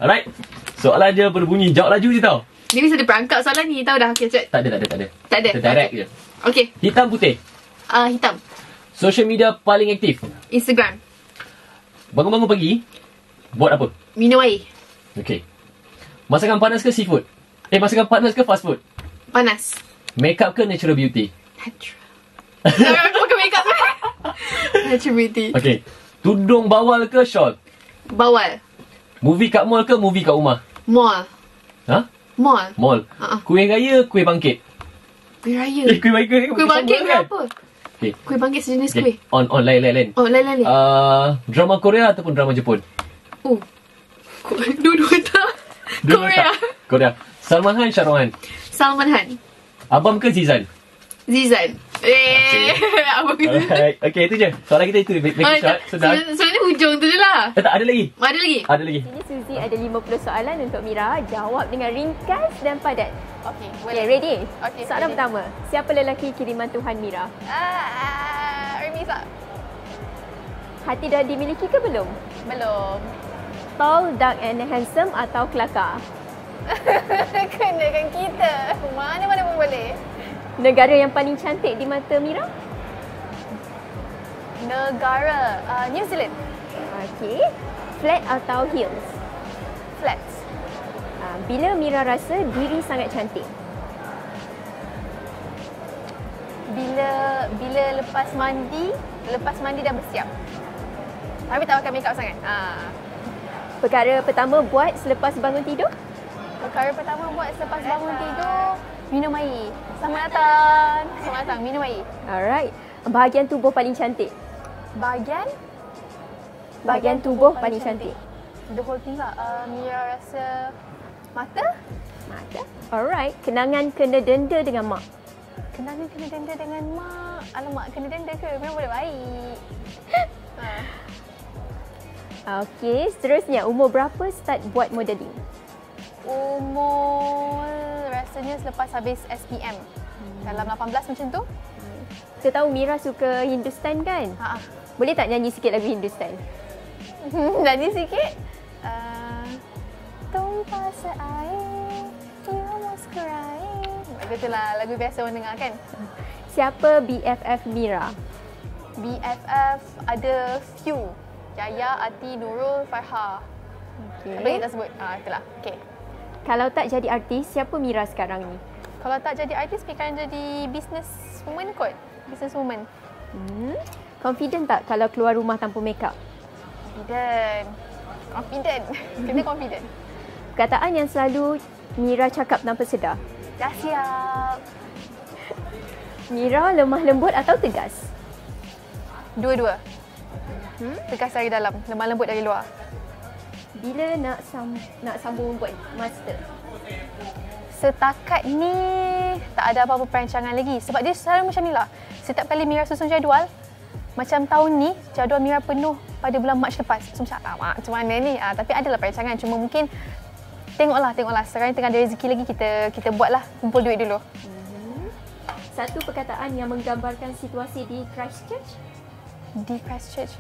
Alright. Soalan dia berbunyi, jawab laju je tau. Dia mesti ada perangkap soalan ni, tahu dah. Okay, cek. Tak ada. Tak ada? Kita direct je. Okay. Hitam putih. Hitam. Social media paling aktif. Instagram. Bangun-bangun pagi, buat apa? Minum air. Okay. Masakan panas ke seafood? Masakan panas ke fast food? Panas. Makeup ke natural beauty? Natural. Aku pakai makeup. Natural beauty. Okay. Tudung bawal ke shawl? Bawal. Movie kat mall ke movie kat rumah? Mall. Ha? Mall. Mall. Kuih raya, kuih bangkit? Kuih raya. Kuih bangkit. Kuih bangkit berapa? Okay. Kuih bangkit sejenis kuih. Lain. Oh, lain. Drama Korea ataupun drama Jepun? Dua-dua tak. Korea. Salman Khan, Shah Rukh Khan? Salman Khan. Abam ke Zizan? Zizan. Abang ke Zizan. Alright. Okay, itu je. Soalan kita itu. Make it short. Sedang. Soalan hujung tu je lah. Tak, ada lagi. Ada lagi? Ini Suzy ada 50 soalan untuk Mira. Jawab dengan ringkas dan padat. Okay, Okay, ready? Okay, Soalan ready. pertama. Siapa lelaki kiriman Tuhan Mira? Remisa. Hati dah dimiliki ke belum? Belum. Tall, dark and handsome atau kelakar? Kenakan kita. Mana-mana pun boleh. Negara yang paling cantik di mata Mira? Negara New Zealand. Okey. Flat atau heels? Flat. Bila Mira rasa diri sangat cantik? Bila lepas mandi dah bersiap. Tapi tak pakai makeup sangat. Perkara pertama buat selepas bangun tidur? Perkara pertama buat selepas bangun tidur, minum air. Selamat datang, minum air. Alright. Bahagian tubuh paling cantik? Bahagian tubuh paling cantik. The whole thing lah. Mira rasa mata. Alright. Kenangan kena denda dengan mak? Kenangan kena denda dengan mak. Alamak, kena denda ke? Memang boleh baik. Okey, seterusnya umur berapa start buat modeling? Umur rasanya selepas habis SPM. Dalam 18 macam tu. Kita tahu Mira suka Hindustan kan? Boleh tak nyanyi sikit lagu Hindustan? Nyanyi sikit. Tumpah seair, you almost crying. Begitulah lagu biasa orang dengar kan? Siapa BFF Mira? BFF ada few. Yaya, Ati, Nurul, Farha. Okay. Boleh kita sebut? Itulah. Okay. Kalau tak jadi artis, siapa Mira sekarang ni? Kalau tak jadi artis, fikirkan jadi businesswoman kot. Businesswoman. Confident tak kalau keluar rumah tanpa makeup? Confident. Kita confident. Perkataan yang selalu Mira cakap tanpa sedar? Dah siap. Mira lemah lembut atau tegas? Dua-dua. Tegas dari dalam, lemah lembut dari luar. Bila nak sambung buat master? Setakat ni tak ada apa-apa perancangan lagi. Sebab dia selalu macam ni lah. Setiap kali Mira susun jadual, macam tahun ni, jadual Mira penuh pada bulan Mac lepas. So macam, macam mana ni? Tapi adalah perancangan. Cuma mungkin tengoklah. Sekarang ni tengah ada rezeki lagi, kita buatlah. Kumpul duit dulu. Satu perkataan yang menggambarkan situasi di Christchurch? Di Christchurch,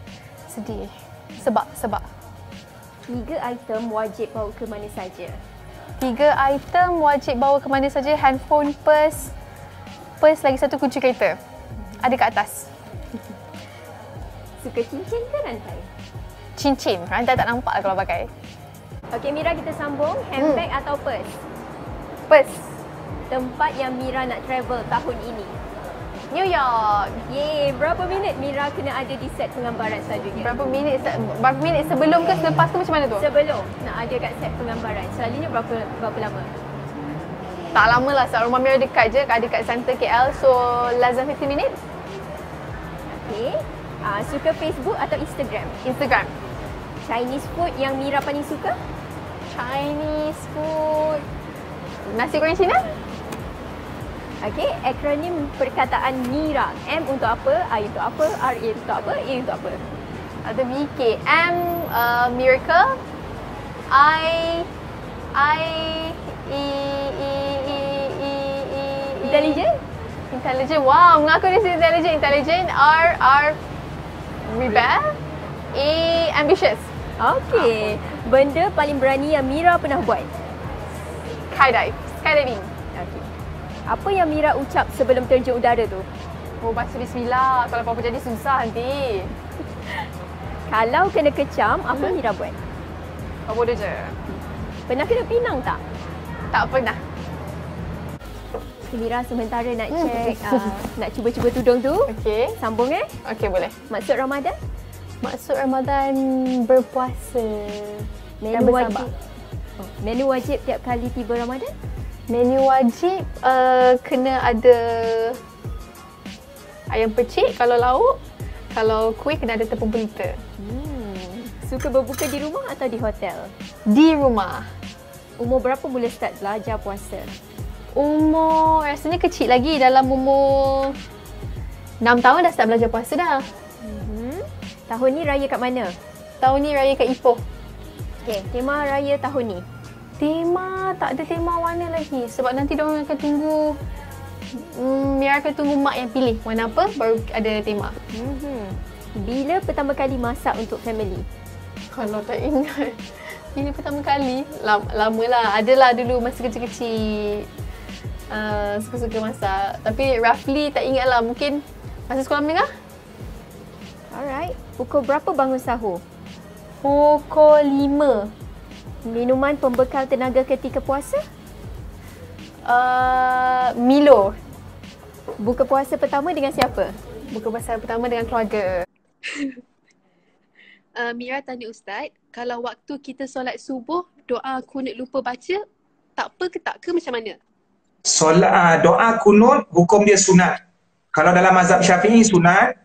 sedih. Sebab. 3 item wajib bawa ke mana saja? 3 item wajib bawa ke mana saja. Handphone, purse, lagi satu kunci kereta. Ada kat atas. Suka cincin ke rantai? Cincin. Rantai tak nampak kalau pakai. Okey Mira, kita sambung. Handbag atau purse? Purse. Tempat yang Mira nak travel tahun ini? New York. Yeay, berapa minit Mira kena ada di set penggambaran selanjutnya? Berapa minit sebelum ke selepas tu macam mana tu? Sebelum nak ada kat set penggambaran. Selalunya berapa lama? Tak lama lah, sebab rumah Mira dekat je, ada kat center KL. So, less than 15 minutes. Okay. Suka Facebook atau Instagram? Instagram. Chinese food yang Mira paling suka? Chinese food. Nasi goreng Cina? Okey, akronim perkataan Mira. M untuk apa? I untuk apa? R untuk apa? A untuk apa? Ada VK. M, miracle. I, Intelligent? Intelligent. Wow, mengaku dia intelligent. R, rebel. A, ambitious. Okey. Benda paling berani yang Mira pernah buat? Skydiving. Okey. Apa yang Mira ucap sebelum terjun udara tu? Oh, baca bismillah. Kalau apa-apa jadi susah nanti. Kalau kena kecam, apa Mira buat? Apa bodoh je. Pernah kena pinang tak? Tak pernah. Mira sementara nak check, nak cuba-cuba tudung tu. Okey. Sambung Okey, boleh. Maksud Ramadan? Maksud Ramadan berpuasa. Dan Menu bersabar. wajib. Menu wajib tiap kali tiba Ramadan? Menu wajib kena ada ayam percik kalau lauk. Kalau kuih kena ada tepung pelita. Suka berbuka di rumah atau di hotel? Di rumah. Umur berapa mula start belajar puasa? Umur rasanya kecil lagi. Dalam umur 6 tahun dah start belajar puasa dah. Tahun ni raya kat mana? Tahun ni raya kat Ipoh. Okey, tema raya tahun ni. Tema, tak ada tema warna lagi. Sebab nanti diorang akan tunggu Mira akan tunggu mak yang pilih warna apa baru ada tema. Bila pertama kali masak untuk family? Kalau tak ingat. Ini pertama kali. Lama lah. Adalah dulu masa kecil-kecil. Suka-suka masak. Tapi roughly tak ingat lah. Mungkin masa sekolah menengah. Alright. Pukul berapa bangun sahur? Pukul 5. Minuman pembekal tenaga ketika puasa? Milo. Buka puasa pertama dengan siapa? Buka puasa pertama dengan keluarga. Mira tanya Ustaz, kalau waktu kita solat subuh, doa kunut lupa baca, tak apa ke tak ke macam mana? Doa kunut hukum dia sunat. Kalau dalam mazhab Syafi'i sunat,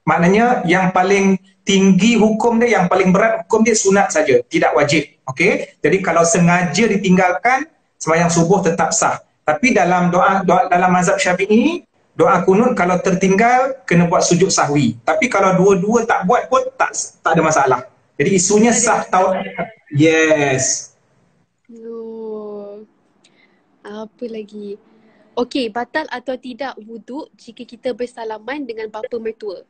maknanya yang paling tinggi hukum dia, yang paling berat hukum dia sunat saja, tidak wajib. Okey? Jadi kalau sengaja ditinggalkan, sembahyang subuh tetap sah. Tapi dalam doa dalam mazhab Syafi'i, doa kunut kalau tertinggal kena buat sujud sahwi. Tapi kalau dua-dua tak buat pun tak ada masalah. Jadi isunya sah tahu. Yes. Oh. Apa lagi? Okey, batal atau tidak wuduk jika kita bersalaman dengan bapa mertua?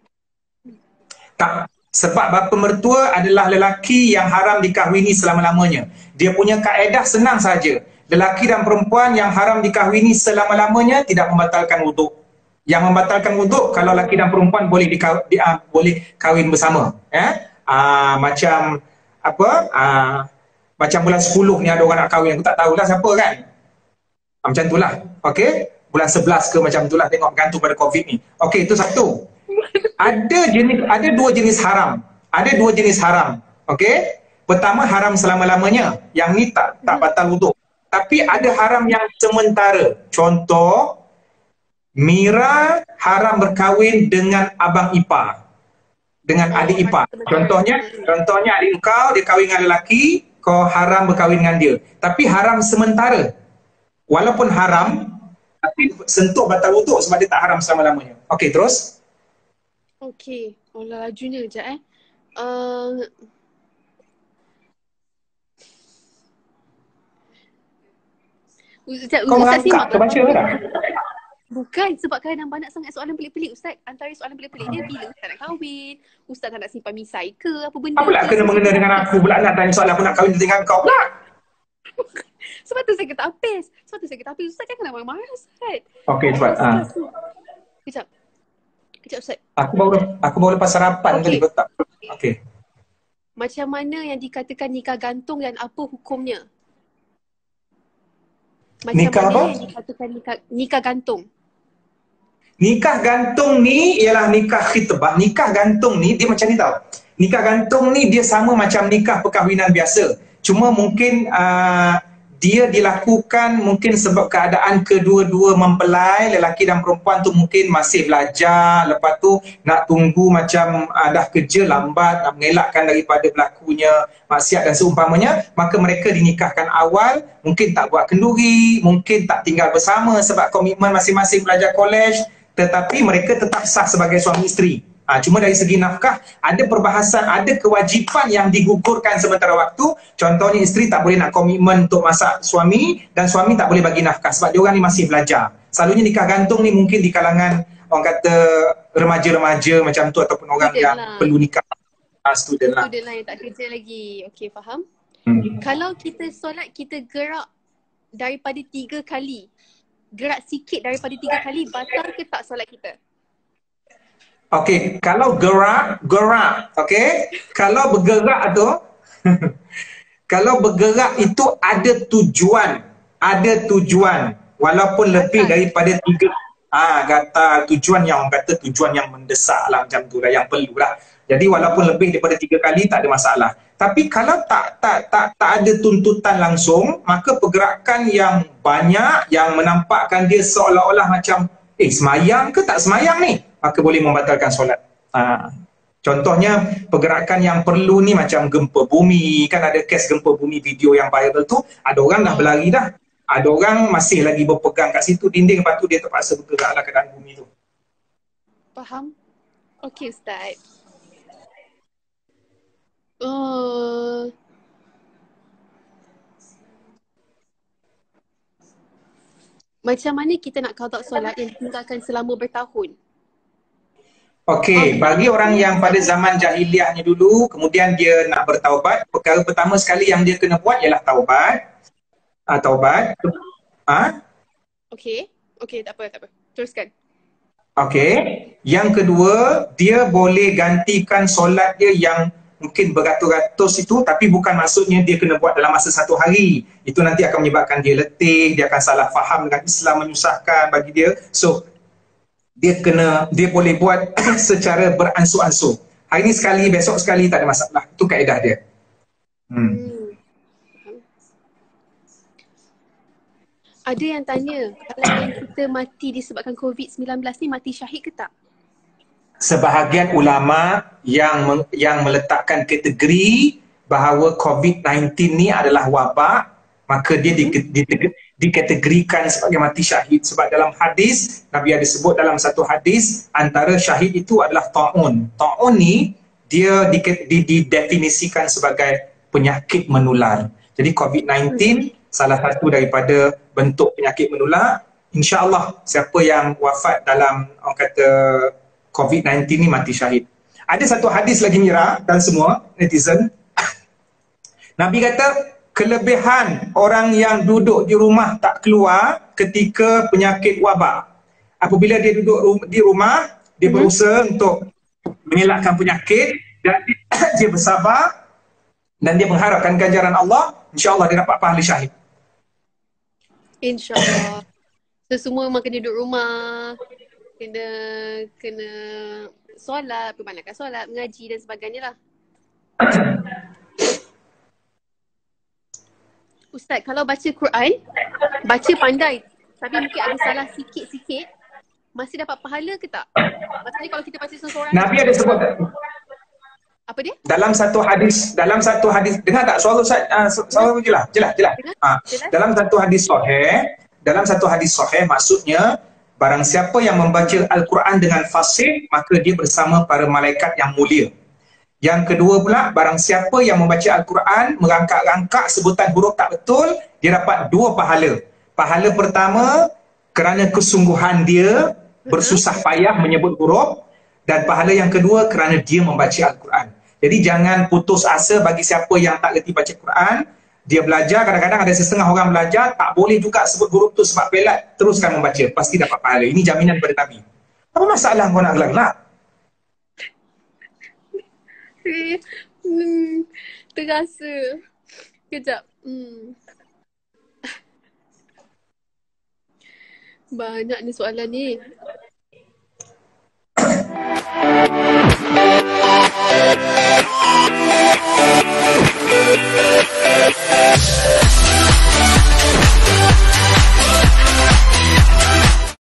Tak. Sebab bapa mertua adalah lelaki yang haram dikahwini selama-lamanya. Dia punya kaedah senang saja. Lelaki dan perempuan yang haram dikahwini selama-lamanya tidak membatalkan wuduk. Yang membatalkan wuduk kalau lelaki dan perempuan boleh boleh kahwin bersama. Macam apa? Macam bulan 10 ni ada orang nak kahwin. Aku tak tahulah siapa kan. Macam itulah. Okey? Bulan 11 ke macam itulah, tengok bergantung pada COVID ni. Okey, itu satu. Ada dua jenis haram. Ada dua jenis haram. Okey? Pertama haram selama-lamanya. Yang ni tak batal wuduk. Tapi ada haram yang sementara. Contoh, Mira haram berkahwin dengan abang ipar. Dengan adik ipar. Contohnya adik kau dia kahwin dengan lelaki, kau haram berkahwin dengan dia. Tapi haram sementara. Walaupun haram, tapi sentuh batal wuduk sebab dia tak haram selama-lamanya. Okey, terus. Okey. Allah lajunya sekejap Kau mengangkat, kau baca ke tak? Bukan, sebab kadang banyak sangat soalan pelik-pelik Ustaz. Antara soalan pelik-pelik dia bila Ustaz nak kahwin, Ustaz tak nak simpan misai ke, apa benda. Apa pula kena mengena dengan aku pula nak tanya soalan aku nak kahwin dengan kau pula? Sebab tu saya kata apis. Ustaz kan kena marah-marah Ustaz. Okey, cepat. Kejap Ustaz. Aku baru lepas sarapan tadi, kau tak. Okey. Macam mana yang dikatakan nikah gantung dan apa hukumnya? Macam Nikah mana apa? yang dikatakan nikah gantung? Nikah gantung ni ialah nikah khitbah. Nikah gantung ni dia macam ni tau. Nikah gantung ni dia sama macam nikah perkahwinan biasa. Cuma mungkin dia dilakukan mungkin sebab keadaan kedua-dua mempelai, lelaki dan perempuan tu mungkin masih belajar, lepas tu nak tunggu macam dah kerja lambat, nak mengelakkan daripada berlakunya maksiat dan seumpamanya, maka mereka dinikahkan awal, mungkin tak buat kenduri, mungkin tak tinggal bersama sebab komitmen masing-masing belajar kolej, tetapi mereka tetap sah sebagai suami isteri. Cuma dari segi nafkah, ada perbahasan, ada kewajipan yang digugurkan sementara waktu. Contohnya isteri tak boleh nak komitmen untuk masak suami dan suami tak boleh bagi nafkah sebab dia orang ni masih belajar. Selalunya nikah gantung ni mungkin di kalangan orang kata remaja-remaja macam tu ataupun orang yang perlu nikah. Student lah. Student lah yang tak kerja lagi. Okay, faham. Hmm. Kalau kita solat, kita gerak daripada 3 kali. Gerak sikit daripada 3 kali, batal ke tak solat kita? Okey, kalau gerak, okey. Kalau bergerak tu, kalau bergerak itu ada tujuan, walaupun lebih daripada 3. Kata tujuan yang orang kata tujuan yang mendesak lah macam tu lah, yang perlu lah. Jadi walaupun lebih daripada 3 kali tak ada masalah. Tapi kalau tak ada tuntutan langsung, maka pergerakan yang banyak yang menampakkan dia seolah-olah macam semayang ke tak semayang ni, maka boleh membatalkan solat. Contohnya pergerakan yang perlu ni macam gempa bumi, kan ada kes gempa bumi video yang viral tu, ada orang dah berlari dah, ada orang masih lagi berpegang kat situ dinding, lepas tu dia terpaksa bergerak lah keadaan bumi tu. Faham? Okey Ustaz. Macam mana kita nak qada solat yang ditinggalkan selama bertahun? Okey, bagi orang yang pada zaman jahiliahnya dulu, kemudian dia nak bertaubat, perkara pertama sekali yang dia kena buat ialah taubat. Taubat. Okey, tak apa. Teruskan. Okey. Yang kedua, dia boleh gantikan solat dia yang mungkin beratus-ratus itu, tapi bukan maksudnya dia kena buat dalam masa 1 hari. Itu nanti akan menyebabkan dia letih, dia akan salah faham dengan Islam, menyusahkan bagi dia. So, dia boleh buat secara beransur-ansur. Hari ni sekali, besok sekali, tak ada masalah. Itu kaedah dia. Ada yang tanya, kalau kita mati disebabkan COVID-19 ni, mati syahid ke tak? Sebahagian ulama yang meletakkan kategori bahawa COVID-19 ni adalah wabak, maka dia dikategorikan sebagai mati syahid. Sebab dalam hadis, Nabi ada sebut dalam satu hadis, antara syahid itu adalah ta'un. Ta'un ni dia didefinisikan sebagai penyakit menular. Jadi COVID-19 salah satu daripada bentuk penyakit menular. InsyaAllah siapa yang wafat dalam orang kata COVID-19 ni mati syahid. Ada satu hadis lagi Mira dan semua netizen. Nabi kata kelebihan orang yang duduk di rumah tak keluar ketika penyakit wabak. Apabila dia duduk di rumah, dia berusaha untuk mengelakkan penyakit dan dia bersabar dan dia mengharapkan ganjaran Allah, insya-Allah dia dapat pahala syahid. InsyaAllah. So semua memang kena duduk rumah, kena solat, perbanyakkan solat, mengaji dan sebagainya lah. Ustaz, kalau baca Quran, baca pandai tapi mungkin ada salah sikit-sikit, masih dapat pahala ke tak? Maksudnya kalau kita baca seseorang, Nabi ada sebut apa dia? dalam satu hadis, dengar tak suara Ustaz? Suara jelas. Dalam satu hadis sahih, maksudnya barang siapa yang membaca Al-Quran dengan fasih, maka dia bersama para malaikat yang mulia. Yang kedua pula, barang siapa yang membaca Al-Quran merangkak-rangkak sebutan huruf tak betul, dia dapat 2 pahala. Pahala pertama kerana kesungguhan dia bersusah payah menyebut huruf, dan pahala yang kedua kerana dia membaca Al-Quran. Jadi jangan putus asa bagi siapa yang tak reti baca Quran. Dia belajar, kadang-kadang ada setengah orang belajar tak boleh juga sebut huruf tu sebab pelat, teruskan membaca, pasti dapat pahala. Ini jaminan daripada Nabi. Apa masalah kau nak gelak-gelak? Terasa. Kejap. Banyak ni soalan ni.